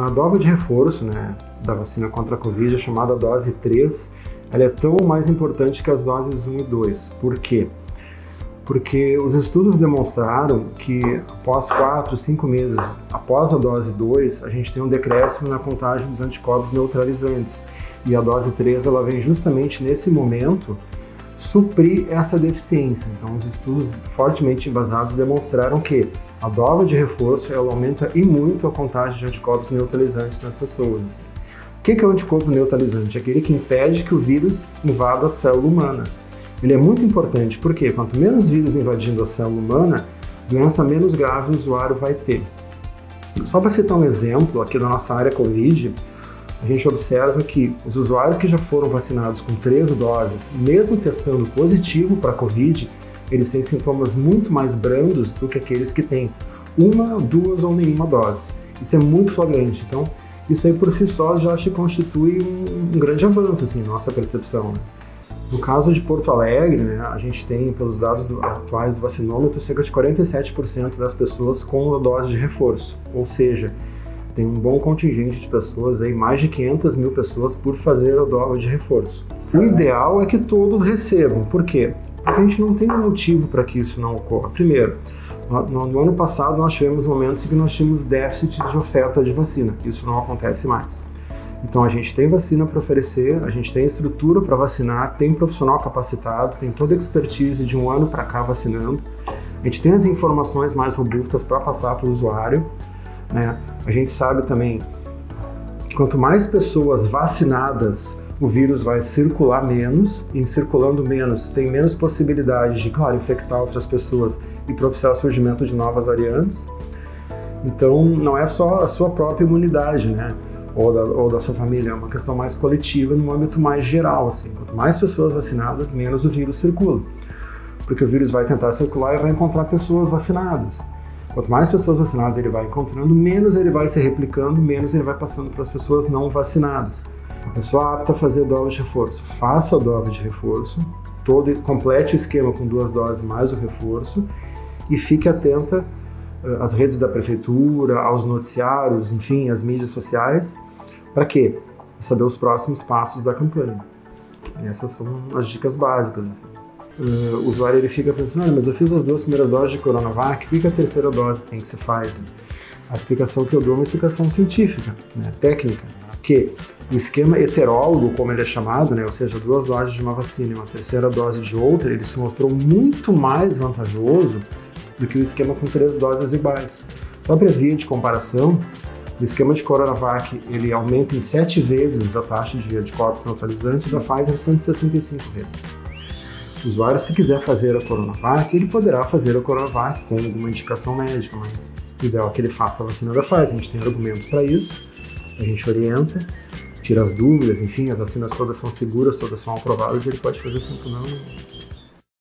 A dose de reforço, né, da vacina contra a Covid, chamada dose 3, ela é tão mais importante que as doses 1 e 2. Por quê? Porque os estudos demonstraram que após 4, 5 meses após a dose 2, a gente tem um decréscimo na contagem dos anticorpos neutralizantes. E a dose 3 ela vem justamente nesse momento suprir essa deficiência. Então, os estudos fortemente embasados demonstraram que a dose de reforço ela aumenta e muito a contagem de anticorpos neutralizantes nas pessoas. O que é o anticorpo neutralizante? É aquele que impede que o vírus invada a célula humana. Ele é muito importante porque quanto menos vírus invadindo a célula humana, doença menos grave o usuário vai ter. Só para citar um exemplo aqui da nossa área Covid, a gente observa que os usuários que já foram vacinados com 3 doses, mesmo testando positivo para a Covid, eles têm sintomas muito mais brandos do que aqueles que têm 1, 2 ou nenhuma dose. Isso é muito flagrante. Então, isso aí por si só já se constitui um grande avanço, assim, na nossa percepção, né? No caso de Porto Alegre, né, a gente tem, pelos dados atuais do vacinômetro, cerca de 47% das pessoas com a dose de reforço, ou seja, tem um bom contingente de pessoas, aí, mais de 500 mil pessoas por fazer a dose de reforço. O ideal é que todos recebam. Por quê? Porque a gente não tem motivo para que isso não ocorra. Primeiro, no ano passado nós tivemos momentos em que nós tínhamos déficit de oferta de vacina. Isso não acontece mais. Então a gente tem vacina para oferecer, a gente tem estrutura para vacinar, tem profissional capacitado, tem toda a expertise de um ano para cá vacinando. A gente tem as informações mais robustas para passar para o usuário, né? A gente sabe também que quanto mais pessoas vacinadas, o vírus vai circular menos, e em circulando menos, tem menos possibilidade de, claro, infectar outras pessoas e propiciar o surgimento de novas variantes. Então, não é só a sua própria imunidade, né? Ou da sua família, é uma questão mais coletiva, num âmbito mais geral, assim. Quanto mais pessoas vacinadas, menos o vírus circula. Porque o vírus vai tentar circular e vai encontrar pessoas vacinadas. Quanto mais pessoas vacinadas ele vai encontrando, menos ele vai se replicando, menos ele vai passando para as pessoas não vacinadas. A pessoa apta a fazer dose de reforço, faça a dose de reforço, complete o esquema com 2 doses mais o reforço e fique atenta às redes da prefeitura, aos noticiários, enfim, às mídias sociais. Para quê? Para saber os próximos passos da campanha. E essas são as dicas básicas. Assim. O usuário ele fica pensando, mas eu fiz as 2 primeiras doses de Coronavac, por que a terceira dose tem que se faz? A explicação que eu dou é uma explicação científica, né, técnica, que o esquema heterólogo, como ele é chamado, né, ou seja, 2 doses de uma vacina e uma terceira dose de outra, ele se mostrou muito mais vantajoso do que o esquema com 3 doses iguais. Só para via de comparação, o esquema de Coronavac ele aumenta em 7 vezes a taxa de anticorpos neutralizantes, da Pfizer 165 vezes. O usuário, se quiser fazer a Coronavac, ele poderá fazer a Coronavac com alguma indicação médica, mas o ideal é que ele faça a vacina da Pfizer. A gente tem argumentos para isso, a gente orienta, tira as dúvidas, enfim, as vacinas todas são seguras, todas são aprovadas, ele pode fazer sem problema nenhum.